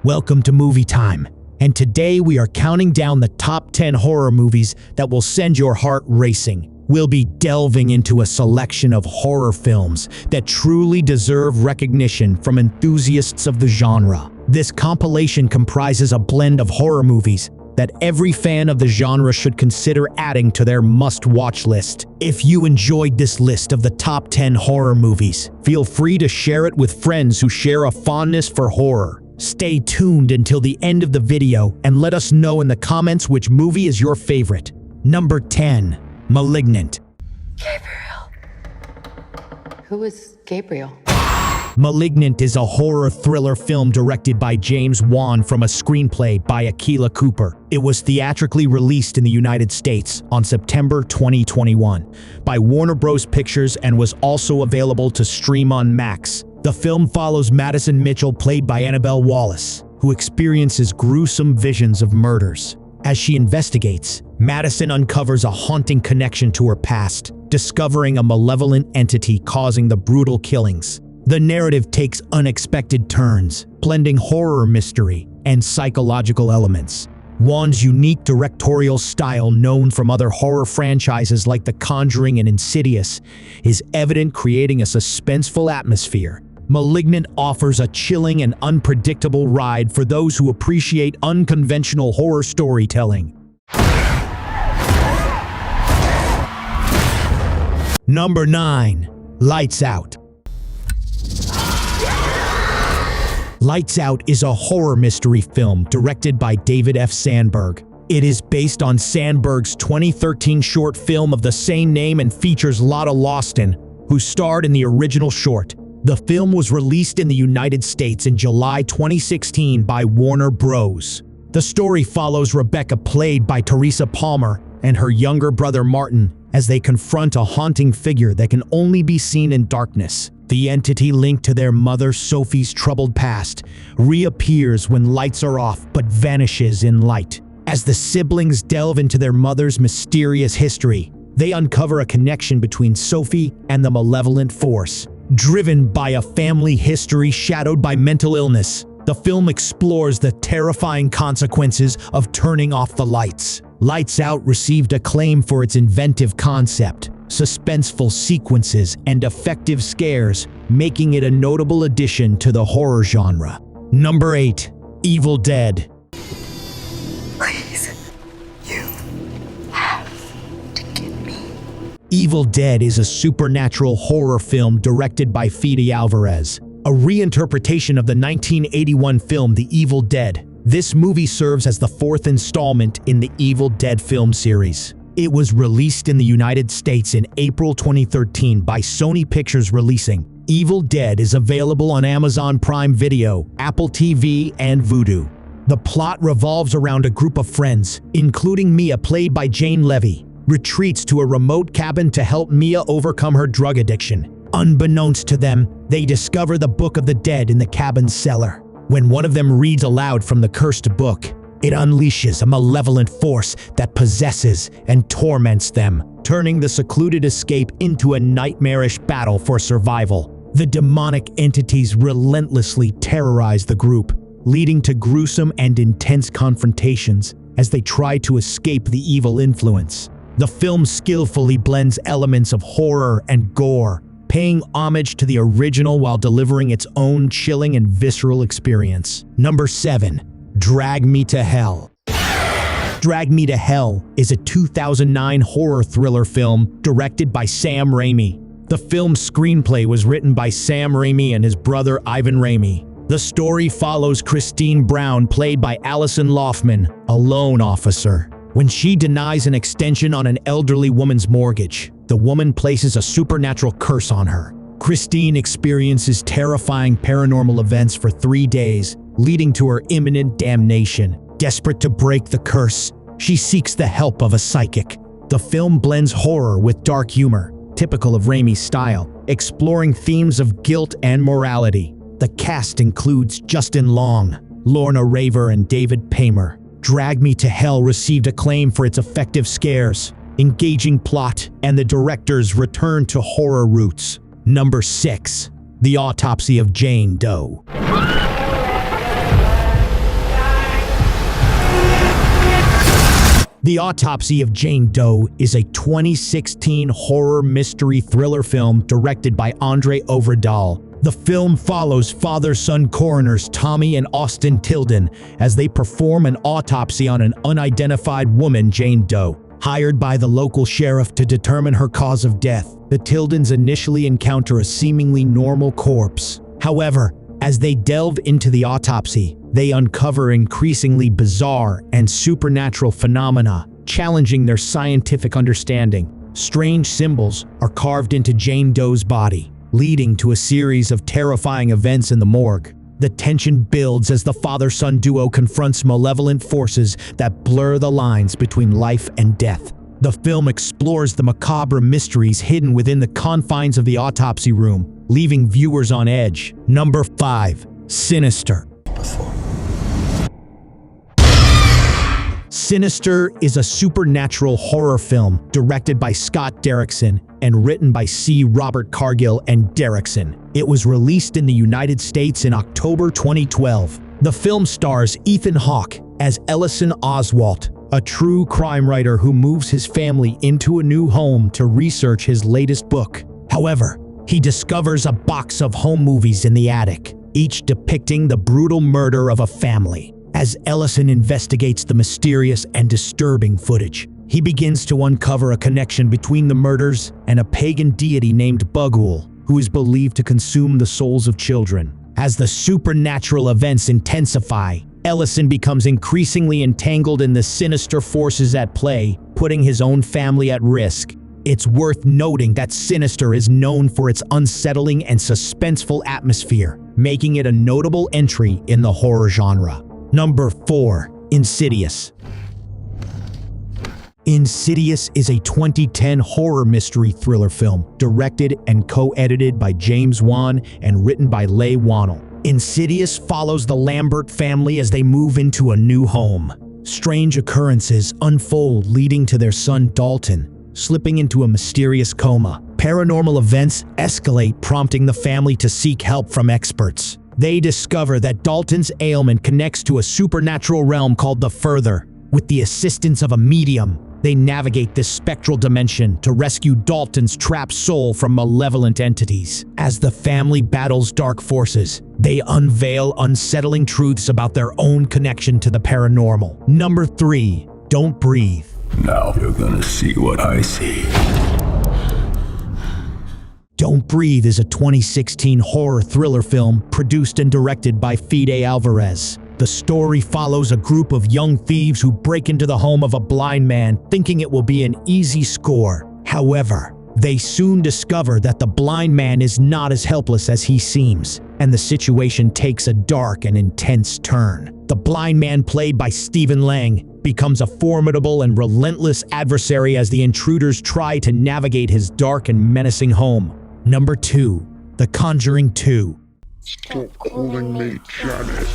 Welcome to Movie Time, and today we are counting down the top 10 horror movies that will send your heart racing. We'll be delving into a selection of horror films that truly deserve recognition from enthusiasts of the genre. This compilation comprises a blend of horror movies that every fan of the genre should consider adding to their must-watch list. If you enjoyed this list of the top 10 horror movies, feel free to share it with friends who share a fondness for horror. Stay tuned until the end of the video and let us know in the comments which movie is your favorite. Number 10. Malignant. Gabriel. Who is Gabriel? Malignant is a horror thriller film directed by James Wan from a screenplay by Akilah Cooper. It was theatrically released in the United States on September 2021 by Warner Bros. Pictures and was also available to stream on Max. The film follows Madison Mitchell, played by Annabelle Wallis, who experiences gruesome visions of murders. As she investigates, Madison uncovers a haunting connection to her past, discovering a malevolent entity causing the brutal killings. The narrative takes unexpected turns, blending horror mystery and psychological elements. Wan's unique directorial style, known from other horror franchises like The Conjuring and Insidious, is evident, creating a suspenseful atmosphere. Malignant offers a chilling and unpredictable ride for those who appreciate unconventional horror storytelling. Number 9. Lights Out. Lights Out is a horror mystery film directed by David F. Sandberg. It is based on Sandberg's 2013 short film of the same name and features Lotta Lawson, who starred in the original short. The film was released in the United States in July 2016 by Warner Bros. The story follows Rebecca, played by Teresa Palmer, and her younger brother Martin as they confront a haunting figure that can only be seen in darkness. The entity linked to their mother Sophie's troubled past reappears when lights are off but vanishes in light. As the siblings delve into their mother's mysterious history, they uncover a connection between Sophie and the malevolent force. Driven by a family history shadowed by mental illness, the film explores the terrifying consequences of turning off the lights. Lights Out received acclaim for its inventive concept, suspenseful sequences, and effective scares, making it a notable addition to the horror genre. Number 8. Evil Dead. Please, you have to get me. Evil Dead is a supernatural horror film directed by Fede Alvarez, a reinterpretation of the 1981 film The Evil Dead. This movie serves as the fourth installment in the Evil Dead film series. It was released in the United States in April 2013 by Sony Pictures Releasing. Evil Dead is available on Amazon Prime Video, Apple TV, and Vudu. The plot revolves around a group of friends, including Mia, played by Jane Levy, retreats to a remote cabin to help Mia overcome her drug addiction. Unbeknownst to them, they discover the Book of the Dead in the cabin's cellar. When one of them reads aloud from the cursed book, it unleashes a malevolent force that possesses and torments them, turning the secluded escape into a nightmarish battle for survival. The demonic entities relentlessly terrorize the group, leading to gruesome and intense confrontations as they try to escape the evil influence. The film skillfully blends elements of horror and gore, paying homage to the original while delivering its own chilling and visceral experience. Number 7. Drag Me to Hell. Drag Me to Hell is a 2009 horror thriller film directed by Sam Raimi. The film's screenplay was written by Sam Raimi and his brother Ivan Raimi. The story follows Christine Brown, played by Alison Loughman, a loan officer. When she denies an extension on an elderly woman's mortgage, the woman places a supernatural curse on her. Christine experiences terrifying paranormal events for 3 days, leading to her imminent damnation. Desperate to break the curse, she seeks the help of a psychic. The film blends horror with dark humor, typical of Raimi's style, exploring themes of guilt and morality. The cast includes Justin Long, Lorna Raver, and David Paymer. Drag Me to Hell received acclaim for its effective scares, engaging plot, and the director's return to horror roots. Number 6. The Autopsy of Jane Doe. The Autopsy of Jane Doe is a 2016 horror mystery thriller film directed by Andre Overdahl. The film follows father-son coroners Tommy and Austin Tilden as they perform an autopsy on an unidentified woman, Jane Doe. Hired by the local sheriff to determine her cause of death, the Tildens initially encounter a seemingly normal corpse. However, as they delve into the autopsy, they uncover increasingly bizarre and supernatural phenomena, challenging their scientific understanding. Strange symbols are carved into Jane Doe's body, leading to a series of terrifying events in the morgue. The tension builds as the father-son duo confronts malevolent forces that blur the lines between life and death. The film explores the macabre mysteries hidden within the confines of the autopsy room, leaving viewers on edge. Number 5. Sinister. Sinister is a supernatural horror film directed by Scott Derrickson and written by C. Robert Cargill and Derrickson. It was released in the United States in October 2012. The film stars Ethan Hawke as Ellison Oswalt, a true crime writer who moves his family into a new home to research his latest book. However, he discovers a box of home movies in the attic, each depicting the brutal murder of a family. As Ellison investigates the mysterious and disturbing footage, he begins to uncover a connection between the murders and a pagan deity named Bughuul, who is believed to consume the souls of children. As the supernatural events intensify, Ellison becomes increasingly entangled in the sinister forces at play, putting his own family at risk. It's worth noting that Sinister is known for its unsettling and suspenseful atmosphere, making it a notable entry in the horror genre. Number 4. Insidious. Insidious is a 2010 horror mystery thriller film directed and co-edited by James Wan and written by Leigh Whannell. Insidious follows the Lambert family as they move into a new home. Strange occurrences unfold, leading to their son Dalton slipping into a mysterious coma. Paranormal events escalate, prompting the family to seek help from experts. They discover that Dalton's ailment connects to a supernatural realm called the Further. With the assistance of a medium, they navigate this spectral dimension to rescue Dalton's trapped soul from malevolent entities. As the family battles dark forces, they unveil unsettling truths about their own connection to the paranormal. Number 3. Don't Breathe. Now you're gonna see what I see. Don't Breathe is a 2016 horror thriller film produced and directed by Fede Alvarez. The story follows a group of young thieves who break into the home of a blind man, thinking it will be an easy score. However, they soon discover that the blind man is not as helpless as he seems, and the situation takes a dark and intense turn. The blind man, played by Stephen Lang, becomes a formidable and relentless adversary as the intruders try to navigate his dark and menacing home. Number 2. The Conjuring 2. Stop calling me Janet.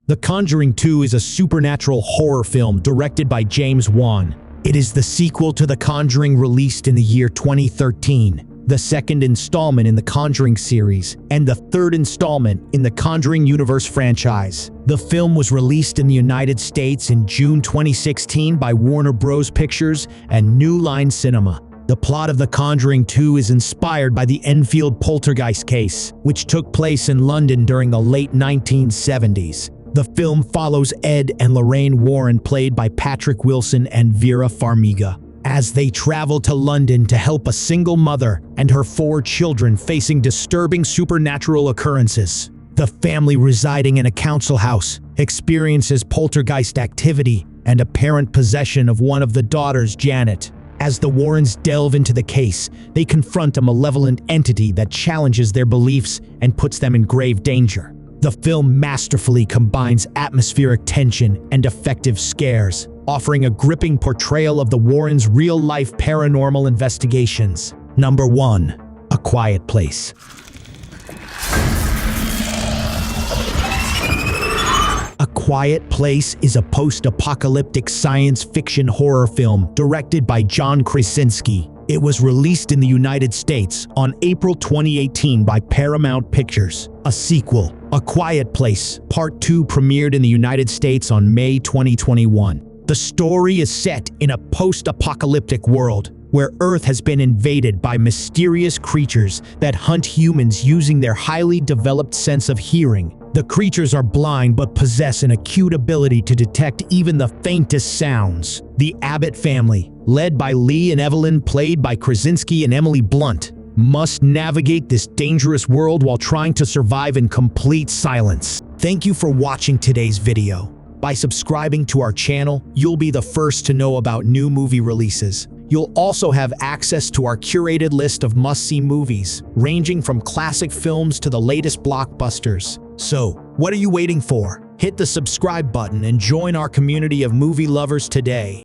The Conjuring 2 is a supernatural horror film directed by James Wan. It is the sequel to The Conjuring, released in the year 2013, the second installment in the Conjuring series, and the third installment in the Conjuring Universe franchise. The film was released in the United States in June 2016 by Warner Bros. Pictures and New Line Cinema. The plot of The Conjuring 2 is inspired by the Enfield poltergeist case, which took place in London during the late 1970s. The film follows Ed and Lorraine Warren, played by Patrick Wilson and Vera Farmiga, as they travel to London to help a single mother and her 4 children facing disturbing supernatural occurrences. The family, residing in a council house, experiences poltergeist activity and apparent possession of one of the daughters, Janet. As the Warrens delve into the case, they confront a malevolent entity that challenges their beliefs and puts them in grave danger. The film masterfully combines atmospheric tension and effective scares, offering a gripping portrayal of the Warrens' real-life paranormal investigations. Number 1. A Quiet Place. A Quiet Place is a post-apocalyptic science fiction horror film directed by John Krasinski. It was released in the United States on April 2018 by Paramount Pictures. A sequel, A Quiet Place Part 2, premiered in the United States on May 2021. The story is set in a post-apocalyptic world where Earth has been invaded by mysterious creatures that hunt humans using their highly developed sense of hearing. The creatures are blind but possess an acute ability to detect even the faintest sounds. The Abbott family, led by Lee and Evelyn, played by Krasinski and Emily Blunt, must navigate this dangerous world while trying to survive in complete silence. Thank you for watching today's video. By subscribing to our channel, you'll be the first to know about new movie releases. You'll also have access to our curated list of must-see movies, ranging from classic films to the latest blockbusters. So, what are you waiting for? Hit the subscribe button and join our community of movie lovers today.